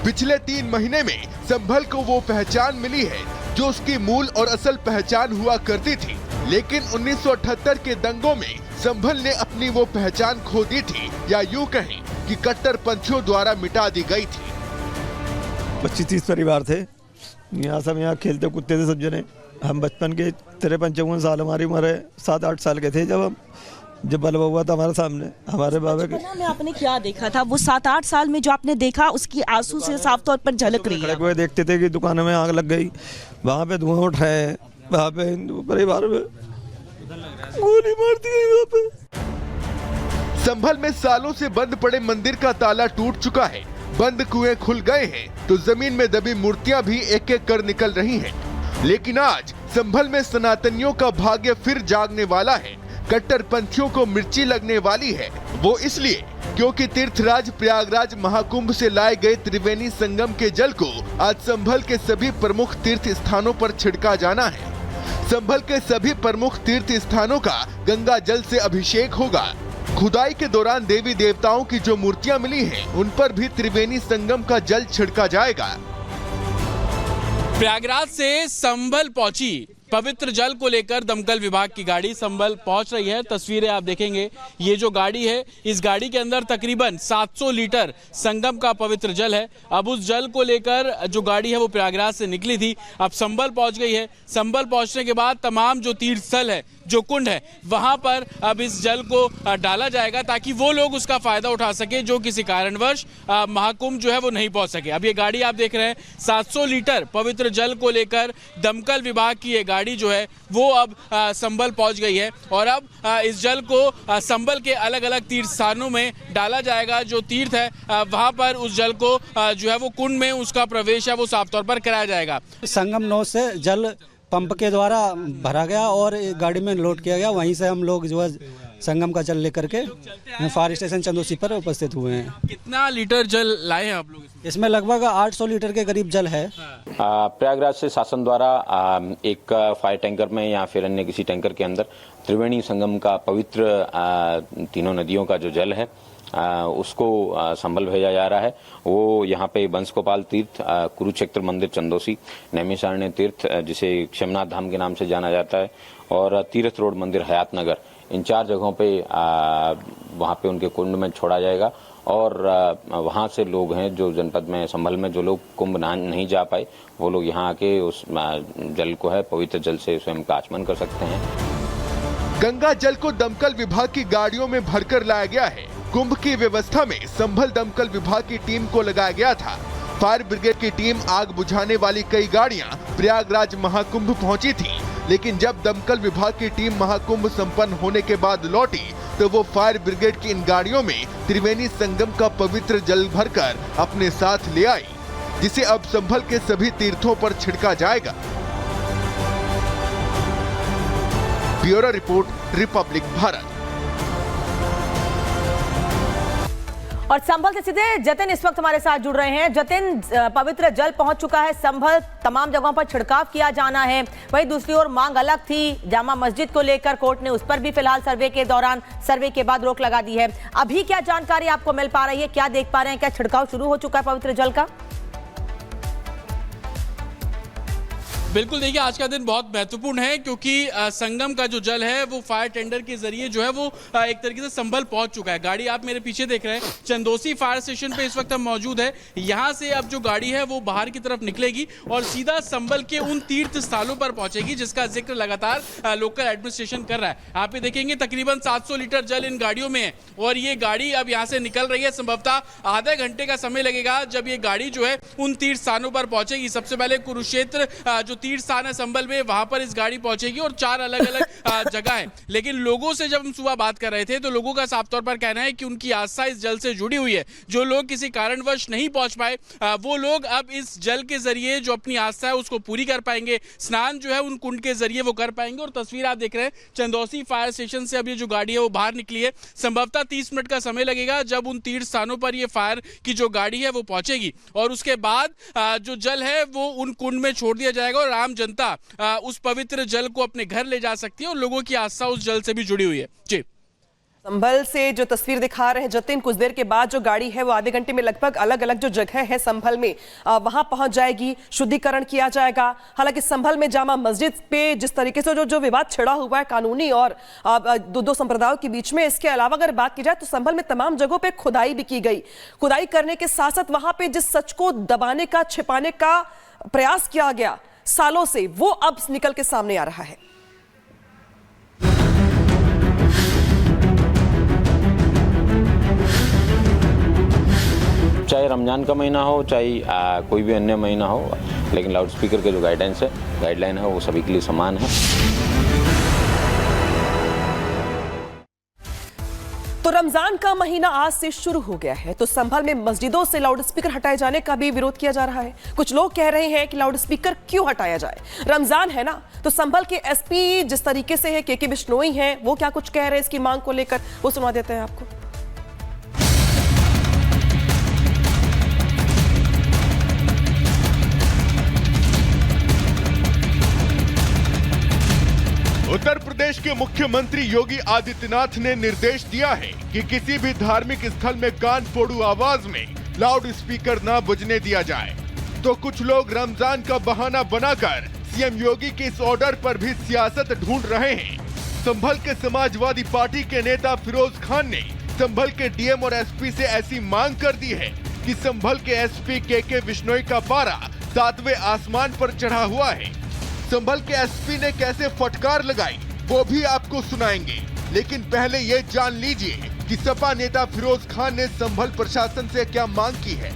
पिछले 3 महीने में संभल को वो पहचान मिली है जो उसकी मूल और असल पहचान हुआ करती थी, लेकिन 1978 के दंगों में संभल ने अपनी वो पहचान खो दी थी, या यूं कहें कि कट्टरपंथियों द्वारा मिटा दी गई थी। 25-30 परिवार थे, यहाँ सब यहाँ खेलते कूदते थे सब जने। हम बचपन के 53-54 साल, हमारी उम्र है 7-8 साल के थे जब बल्ब हुआ था हमारे सामने हमारे बाबा के। में आपने क्या देखा था? वो 7-8 साल में जो आपने देखा उसकी आंसू से साफ तौर पर झलक रही है। हुए देखते थे कि दुकानों में आग लग गई, वहाँ पे धुआं उठ रहा है, वहाँ पे हिंदू परिवार में गोली मार दी गई वहाँ पे। संभल में सालों से बंद पड़े मंदिर का ताला टूट चुका है, बंद कुएं खुल गए हैं, तो जमीन में दबी मूर्तियां भी एक एक कर निकल रही हैं। लेकिन आज संभल में सनातनियों का भाग्य फिर जागने वाला है। कट्टरपंथियों को मिर्ची लगने वाली है, वो इसलिए क्योंकि तीर्थराज प्रयागराज महाकुंभ से लाए गए त्रिवेणी संगम के जल को आज संभल के सभी प्रमुख तीर्थ स्थानों पर छिड़का जाना है। संभल के सभी प्रमुख तीर्थ स्थानों का गंगा जल से अभिषेक होगा। खुदाई के दौरान देवी देवताओं की जो मूर्तियां मिली हैं, उन पर भी त्रिवेणी संगम का जल छिड़का जाएगा। प्रयागराज से संभल पहुंची पवित्र जल को लेकर दमकल विभाग की गाड़ी संभल पहुंच रही है। तस्वीरें आप देखेंगे, ये जो गाड़ी है, इस गाड़ी के अंदर तकरीबन 700 लीटर संगम का पवित्र जल है। अब उस जल को लेकर जो गाड़ी है वो प्रयागराज से निकली थी, अब संभल पहुंच गई है। संभल पहुंचने के बाद तमाम जो तीर्थ स्थल है, जो कुंड है, वहां पर अब इस जल को डाला जाएगा ताकि वो लोग उसका फायदा उठा सके जो किसी कारणवश महाकुंभ जो है वो नहीं पहुंच सके। अब ये गाड़ी आप देख रहे हैं, 700 लीटर पवित्र जल को लेकर दमकल विभाग की ये गाड़ी जो है वो अब संभल पहुंच गई है और अब इस जल को संभल के अलग अलग तीर्थ स्थानों में डाला जाएगा। जो तीर्थ है वहां पर उस जल को जो है वो कुंड में उसका प्रवेश है वो साफ तौर पर कराया जाएगा। संगम नौ से जल पंप के द्वारा भरा गया और गाड़ी में लोड किया गया, वहीं से हम लोग जो है संगम का जल लेकर के फायर स्टेशन चंदोसी पर उपस्थित हुए हैं। कितना लीटर जल लाए हैं आप लोग? इसमें लगभग 800 लीटर के करीब जल है। प्रयागराज से शासन द्वारा एक फायर टैंकर में या फिर अन्य किसी टैंकर के अंदर त्रिवेणी संगम का पवित्र तीनों नदियों का जो जल है उसको संभल भेजा जा रहा है। वो यहाँ पे बंस गोपाल तीर्थ, कुरुक्षेत्र मंदिर चंदोसी, नैमिषारण्य तीर्थ जिसे क्षमनाथ धाम के नाम से जाना जाता है, और तीर्थ रोड मंदिर हयात नगर, इन 4 जगहों पे वहाँ पे उनके कुंड में छोड़ा जाएगा। और वहाँ से लोग हैं जो जनपद में संभल में जो लोग कुंभ नहीं जा पाए, वो लोग यहाँ आके उस जल को है पवित्र जल से स्वयं का आचमन कर सकते हैं। गंगा जल को दमकल विभाग की गाड़ियों में भरकर लाया गया है। कुंभ की व्यवस्था में संभल दमकल विभाग की टीम को लगाया गया था। फायर ब्रिगेड की टीम आग बुझाने वाली कई गाड़ियां प्रयागराज महाकुंभ पहुंची थी, लेकिन जब दमकल विभाग की टीम महाकुंभ संपन्न होने के बाद लौटी तो वो फायर ब्रिगेड की इन गाड़ियों में त्रिवेणी संगम का पवित्र जल भरकर अपने साथ ले आई, जिसे अब संभल के सभी तीर्थों पर छिड़का जाएगा। Bureau report, Republic Bharat. और संभल से सीधे जतिन इस वक्त हमारे साथ जुड़ रहे हैं। जतिन, पवित्र जल पहुंच चुका है संभल, तमाम जगहों पर छिड़काव किया जाना है। वहीं दूसरी ओर मांग अलग थी, जामा मस्जिद को लेकर कोर्ट ने उस पर भी फिलहाल सर्वे के बाद रोक लगा दी है। अभी क्या जानकारी आपको मिल पा रही है, क्या देख पा रहे हैं, क्या छिड़काव शुरू हो चुका है पवित्र जल का? बिल्कुल, देखिए आज का दिन बहुत महत्वपूर्ण है क्योंकि संगम का जो जल है वो फायर टेंडर के जरिए जो है वो एक तरीके से संभल पहुंच चुका है। गाड़ी आप मेरे पीछे देख रहे हैं, चंदोसी फायर स्टेशन पे इस वक्त हम मौजूद है। यहाँ से अब जो गाड़ी है वो बाहर की तरफ निकलेगी और सीधा संभल के उन तीर्थ स्थलों पर पहुंचेगी जिसका जिक्र लगातार लोकल एडमिनिस्ट्रेशन कर रहा है। आप ये देखेंगे तकरीबन 700 लीटर जल इन गाड़ियों में है और ये गाड़ी अब यहाँ से निकल रही है। संभवतः आधे घंटे का समय लगेगा जब ये गाड़ी जो है उन तीर्थ स्थानों पर पहुंचेगी। सबसे पहले कुरुक्षेत्र जो तीर्थ स्थान है संभल में, वहां पर इस गाड़ी पहुंचेगी और 4 अलग अलग जगह है। लेकिन लोगों से जब हम सुबह बात कर रहे थे तो लोगों का साफ तौर पर कहना है कि उनकी आस्था इस जल से जुड़ी हुई है। जो लोग किसी कारणवश नहीं पहुंच पाए वो लोग अब इस जल के जरिए जो अपनी आस्था है उसको पूरी कर पाएंगे। स्नान जो है उन कुंड के जरिए वो कर पाएंगे। और तस्वीर आप देख रहे हैं, चंदोसी फायर स्टेशन से अब ये जो गाड़ी है वो बाहर निकली है। संभवतः 30 मिनट का समय लगेगा जब उन तीर्थ स्थानों पर ये फायर की जो गाड़ी है वो पहुंचेगी और उसके बाद जो जल है वो उन कुंड में छोड़ दिया जाएगा और आम जनता उस पवित्र जल को अपने घर ले जा सकती है और लोगों की आस्था उस जल से भी जुड़ी हुई है। जी संभल से जो तस्वीर दिखा रहे हैं जतिन, कुछ देर के बाद जो गाड़ी है वो आधे घंटे में लगभग अलग अलग जो जगह है संभल में वहां पहुंच जाएगी, शुद्धिकरण किया जाएगा। हालांकि संभल में जामा मस्जिद पे जिस तरीके से जो विवाद छिड़ा हुआ है कानूनी और दो संप्रदायों के बीच में, इसके अलावा अगर बात की जाए तो संभल में तमाम जगहों पे खुदाई भी की गई। खुदाई करने के साथ साथ वहां पे जिस सच को दबाने का, छिपाने का प्रयास किया गया सालों से, वो अब निकल के सामने आ रहा है। चाहे रमजान का महीना हो, चाहे कोई भी अन्य महीना हो, लेकिन लाउड स्पीकर के जो गाइडलाइन है वो सभी के लिए समान है। तो रमजान का महीना आज से शुरू हो गया है, तो संभल में मस्जिदों से लाउड स्पीकर हटाए जाने का भी विरोध किया जा रहा है। कुछ लोग कह रहे हैं कि लाउड स्पीकर क्यों हटाया जाए, रमजान है ना। तो संभल के एसपी जिस तरीके से है के बिश्नोई हैं, वो क्या कुछ कह रहे हैं इसकी मांग को लेकर, वो सुना देते हैं आपको। उत्तर प्रदेश के मुख्यमंत्री योगी आदित्यनाथ ने निर्देश दिया है कि किसी भी धार्मिक स्थल में कान फोड़ू आवाज में लाउड स्पीकर न बजने दिया जाए। तो कुछ लोग रमजान का बहाना बनाकर सीएम योगी के इस ऑर्डर पर भी सियासत ढूंढ रहे हैं। संभल के समाजवादी पार्टी के नेता फिरोज खान ने संभल के डीएम और एसपी से ऐसी मांग कर दी है कि संभल के एसपी के बिश्नोई का पारा 7वें आसमान पर चढ़ा हुआ है। संभल के एसपी ने कैसे फटकार लगाई वो भी आपको सुनाएंगे, लेकिन पहले ये जान लीजिए कि सपा नेता फिरोज खान ने संभल प्रशासन से क्या मांग की है।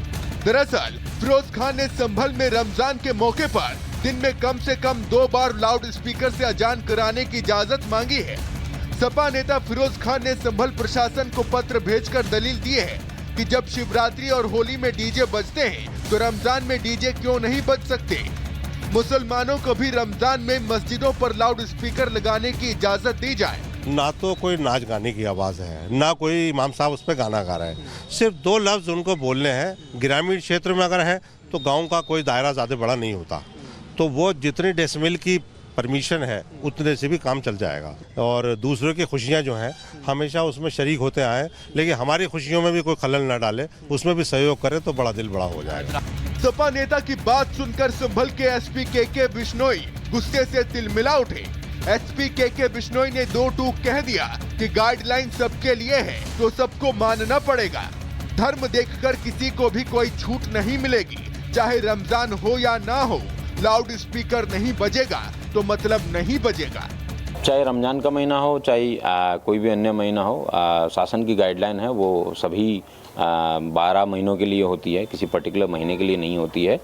दरअसल फिरोज खान ने संभल में रमजान के मौके पर दिन में कम से कम 2 बार लाउड स्पीकर से अजान कराने की इजाजत मांगी है। सपा नेता फिरोज खान ने संभल प्रशासन को पत्र भेजकर दलील दी है कि जब शिवरात्रि और होली में डीजे बजते हैं तो रमजान में डीजे क्यों नहीं बज सकते। मुसलमानों को भी रमजान में मस्जिदों पर लाउड स्पीकर लगाने की इजाजत दी जाए। ना तो कोई नाच गाने की आवाज़ है, ना कोई इमाम साहब उस पर गाना गा रहे हैं, सिर्फ 2 लफ्ज़ उनको बोलने हैं। ग्रामीण क्षेत्र में अगर है तो गांव का कोई दायरा ज़्यादा बड़ा नहीं होता, तो वो जितनी डेसिमल की परमिशन है उतने से भी काम चल जाएगा। और दूसरों की खुशियां जो हैं हमेशा उसमें शरीक होते आए, लेकिन हमारी खुशियों में भी कोई खलल न डाले, उसमें भी सहयोग करे तो बड़ा दिल बड़ा हो जाएगा। सपा नेता की बात सुनकर संभल के एसपी के बिश्नोई गुस्से से तिलमिला उठे। एसपी के बिश्नोई ने 2 टूक कह दिया कि गाइडलाइन सबके लिए है तो सबको मानना पड़ेगा। धर्म देखकर किसी को भी कोई छूट नहीं मिलेगी, चाहे रमजान हो या ना हो। लाउड स्पीकर नहीं बजेगा तो मतलब नहीं बजेगा। चाहे रमजान का महीना हो, चाहे कोई भी अन्य महीना हो, शासन की गाइडलाइन है वो सभी 12 महीनों के लिए होती है, किसी पर्टिकुलर महीने के लिए नहीं होती है।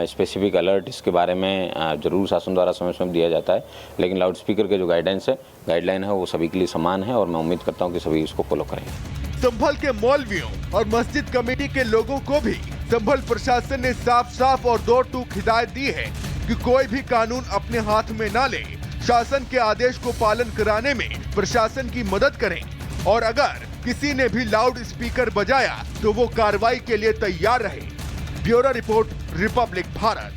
स्पेसिफिक अलर्ट इसके बारे में जरूर शासन द्वारा समय समय दिया जाता है, लेकिन लाउड स्पीकर के जो गाइडलाइन है वो सभी के लिए समान है और मैं उम्मीद करता हूँ कि सभी इसको फॉलो करेंगे। संभल के मौलवियों और मस्जिद कमेटी के लोगों को भी संभल प्रशासन ने साफ और 2 टूक हिदायत दी है कि कोई भी कानून अपने हाथ में ना ले, शासन के आदेश को पालन कराने में प्रशासन की मदद करें और अगर किसी ने भी लाउड स्पीकर बजाया तो वो कार्रवाई के लिए तैयार रहे। Bureau report, Republic Bharat.